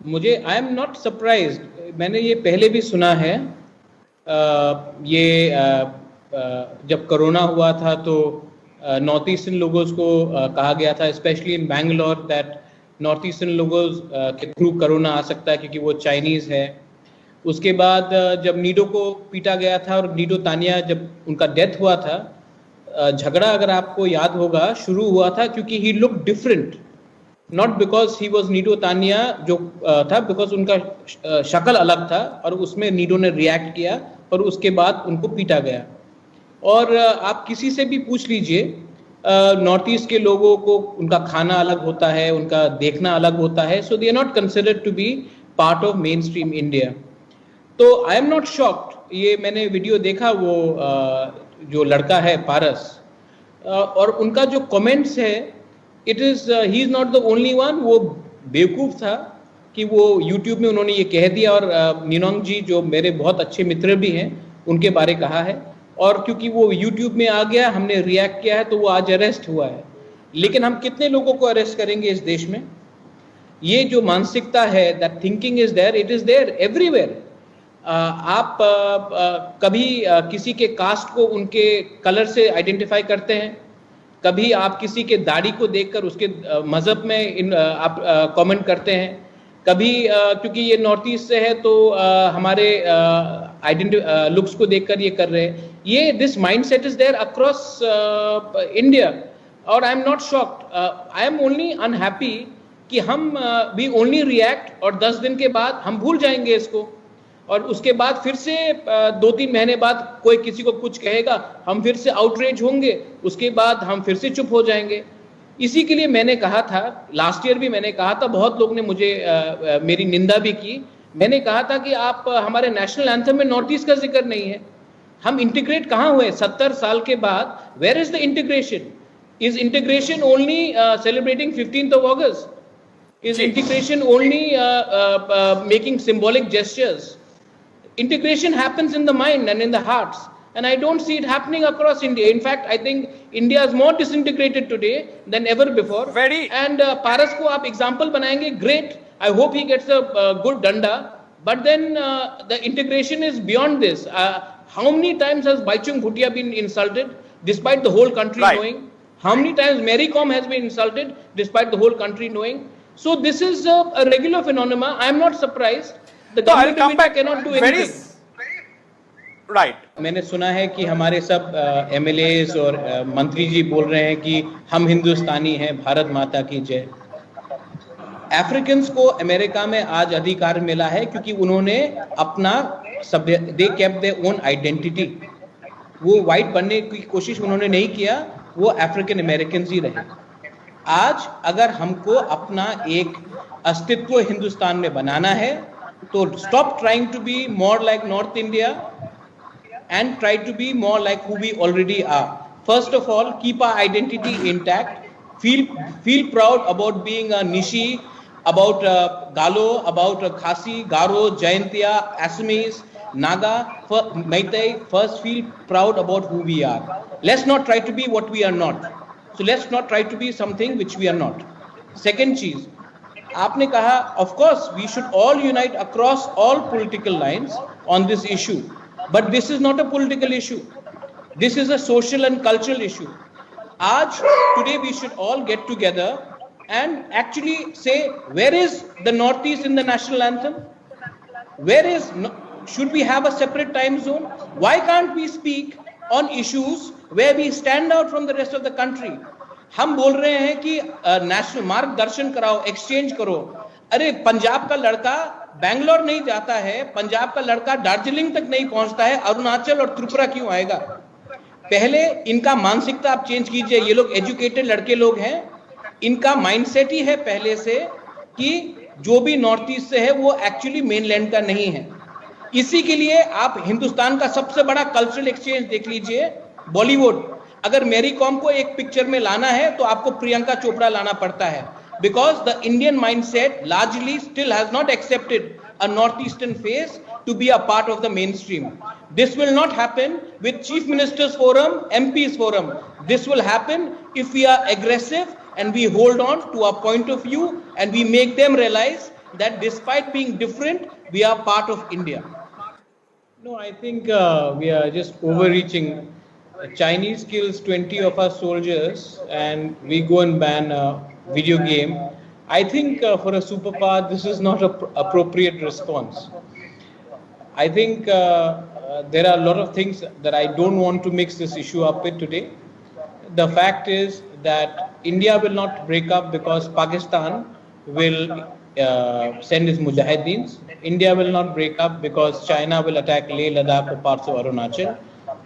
मुझे आई am not surprised, मैंने ये पहले भी सुना है। जब कोरोना हुआ था तो नॉर्थ ईस्टर्न लोगों को कहा गया था, specially in Bangalore, that north eastern लोगों के थ्रू कोरोना आ सकता है क्योंकि वो चाइनीज़ है। उसके बाद जब नीडो को पीटा गया था और नीडो तानिया जब उनका डेथ हुआ था, झगड़ा अगर आपको याद होगा शुरू हुआ था क्योंकि he look different, not because he was Nido Taniya जो था, बिकॉज उनका शक्ल अलग था और उसमें नीडो ने रिएक्ट किया और उसके बाद उनको पीटा गया। और आप किसी से भी पूछ लीजिए, नॉर्थ ईस्ट के लोगों को उनका खाना अलग होता है, उनका देखना अलग होता है, so they are not considered to be part of main stream India. तो आई एम नॉट शॉक्ड। ये मैंने वीडियो देखा, वो जो लड़का है पारस, और उनका जो कमेंट्स है, it is he is not the only one. वो बेवकूफ़ था कि वो यूट्यूब में उन्होंने ये कह दिया, और निनोंग जी जो मेरे बहुत अच्छे मित्र भी हैं उनके बारे कहा है, और क्योंकि वो यूट्यूब में आ गया, हमने रिएक्ट किया है, तो वो आज अरेस्ट हुआ है। लेकिन हम कितने लोगों को अरेस्ट करेंगे इस देश में? ये जो मानसिकता है, that thinking is there, it is there everywhere. आप कभी किसी के कास्ट को उनके कलर से आइडेंटिफाई करते हैं, कभी आप किसी के दाढ़ी को देखकर उसके मजहब में आप कमेंट करते हैं, कभी क्योंकि ये नॉर्थ ईस्ट से है तो हमारे लुक्स को देखकर ये कर रहे हैं। ये this mindset is there across India, और I am not shocked. I am only unhappy कि हम वी ओनली रिएक्ट और 10 दिन के बाद हम भूल जाएंगे इसको, और उसके बाद फिर से 2-3 महीने बाद कोई किसी को कुछ कहेगा, हम फिर से आउटरेज होंगे, उसके बाद हम फिर से चुप हो जाएंगे। इसी के लिए मैंने कहा था, लास्ट ईयर भी मैंने कहा था, बहुत लोग ने मुझे मेरी निंदा भी की। मैंने कहा था कि आप हमारे नेशनल एंथम में नॉर्थ ईस्ट का जिक्र नहीं है। हम इंटीग्रेट कहाँ हुए 70 साल के बाद? Where is the integration? Is integration only celebrating 15th of August? Is integration only making symbolic gestures? Integration happens in the mind and in the hearts, and I don't see it happening across India. In fact, I think India is more disintegrated today than ever before. And Paras ko aap example banayenge, great. I hope he gets a good danda. But then the integration is beyond this. How many times has Baichung Bhutia been insulted despite the whole country knowing? How many times Mary Kom has been insulted despite the whole country knowing? So this is a regular phenomenon. I am not surprised. The government of India cannot do anything. Right. मैंने सुना है कि हमारे सब MLAs और मंत्री जी बोल रहे हैं कि हम हिंदुस्तानी हैं, भारत माता की जय। अफ्रीकन्स को अमेरिका में आज अधिकार मिला है क्योंकि उन्होंने अपना they kept their own identity. वो वाइट बनने की कोशिश उन्होंने नहीं किया, वो अफ्रीकन अमेरिकन्स ही रहे। आज अगर हमको अपना एक अस्तित्व हिंदुस्तान में बनाना है तो stop trying to be more like North India and try to be more like who we already are. First of all, keep our identity intact. Feel proud about being a Nishi, about Galo, about Khasi, Garo, Jaintia, Assamese, Naga, Meitei. First, feel proud about who we are. Let's not try to be what we are not. So let's not try to be something which we are not. Second cheese. आपने कहा, of course, we should all unite across all political lines on this issue. But this is not a political issue. This is a social and cultural issue. Today we should all get together and actually say, where is the Northeast in the national anthem? Should we have a separate time zone? Why can't we speak on issues where we stand out from the rest of the country? हम बोल रहे हैं कि national मार्गदर्शन कराओ, exchange करो। अरे पंजाब का लड़का बैंगलोर नहीं जाता है, पंजाब का लड़का दार्जिलिंग तक नहीं पहुंचता है, अरुणाचल और त्रिपुरा क्यों आएगा? पहले इनका मानसिकता आप चेंज कीजिए। ये लोग एजुकेटेड लड़के लोग हैं, इनका माइंडसेट ही है पहले से कि जो भी नॉर्थ ईस्ट से है वो एक्चुअली मेनलैंड का नहीं है। इसी के लिए आप हिंदुस्तान का सबसे बड़ा कल्चरल एक्सचेंज देख लीजिए, बॉलीवुड। अगर मैरी कॉम को एक पिक्चर में लाना है तो आपको प्रियंका चोपड़ा लाना पड़ता है, because the Indian mindset largely still has not accepted a north eastern face to be a part of the mainstream. This will not happen with Chief Ministers Forum, MPs Forum. This will happen if we are aggressive and we hold on to our point of view and we make them realize that despite being different, we are part of India. No, I think we are just overreaching. Chinese kills 20 of our soldiers and we go and ban a video game. I think for a superpower, this is not an appropriate response. I think there are a lot of things that I don't want to mix this issue up with today. The fact is that India will not break up because Pakistan will send its mujahideens. India will not break up because China will attack Leh, Ladakh or parts of Arunachal.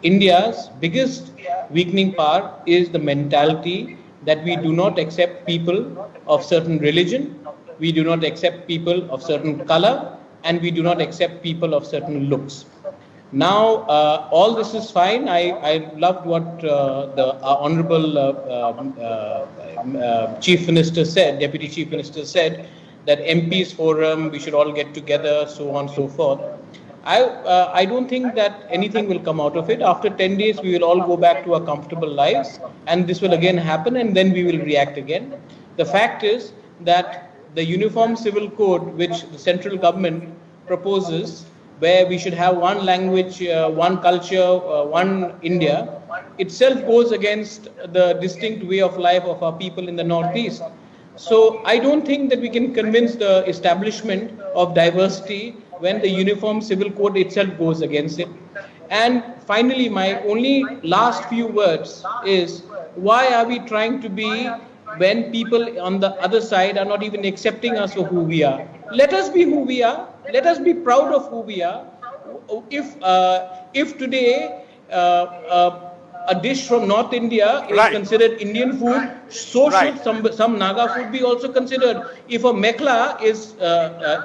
India's biggest weakening power is the mentality that we do not accept people of certain religion, we do not accept people of certain color, and we do not accept people of certain looks. Now, all this is fine. I loved what the Honorable Chief Minister said, Deputy Chief Minister said, that MPs forum, we should all get together, so on and so forth. I don't think that anything will come out of it. After 10 days, we will all go back to our comfortable lives, and this will again happen, and then we will react again. The fact is that the Uniform Civil Code, which the central government proposes, where we should have one language, one culture, one India, itself goes against the distinct way of life of our people in the Northeast. So I don't think that we can convince the establishment of diversity when the Uniform Civil Code itself goes against it. And finally, my only last few words is, why are we trying to be when people on the other side are not even accepting us for who we are? Let us be who we are. Let us be proud of who we are. If today a dish from North India is considered Indian food, so should some Naga food be also considered. If a mekla is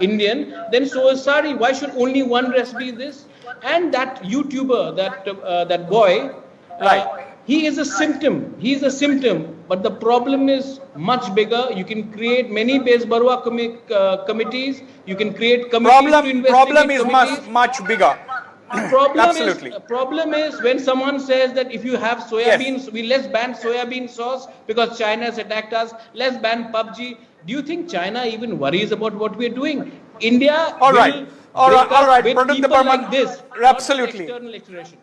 Indian, then so is sari. Why should only one recipe this? And that YouTuber, that boy, he is a symptom. He is a symptom. But the problem is much bigger. You can create many Base Barua committees. You can create committees to investigate. Problem is much bigger. Problem is when someone says that if you have soybeans, let's ban soybean sauce because China has attacked us. Let's ban PUBG. Do you think China even worries about what we're doing? India all right. With people like this. Absolutely. External expression.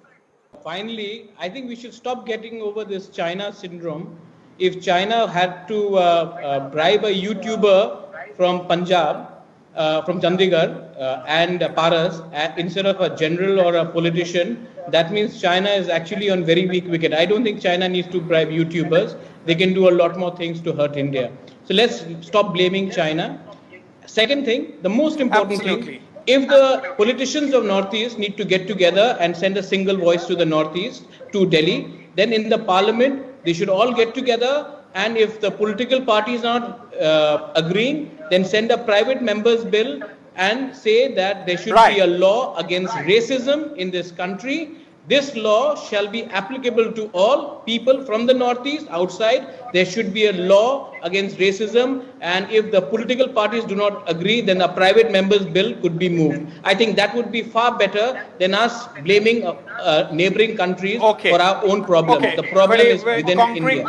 Finally, I think we should stop getting over this China syndrome. If China had to bribe a YouTuber from Punjab, from Chandigarh and Paras, instead of a general or a politician, that means China is actually on very weak wicket. I don't think China needs to bribe YouTubers. They can do a lot more things to hurt India. So let's stop blaming China. Second thing, the most important thing, if the politicians of Northeast need to get together and send a single voice to the Northeast, to Delhi, then in the parliament, they should all get together, and if the political parties are not agreeing, then send a private members bill and say that there should be a law against racism in this country. This law shall be applicable to all people from the Northeast outside. There should be a law against racism, and if the political parties do not agree, then a private members bill could be moved. I think that would be far better than us blaming neighboring countries for our own problems. The problem is within India.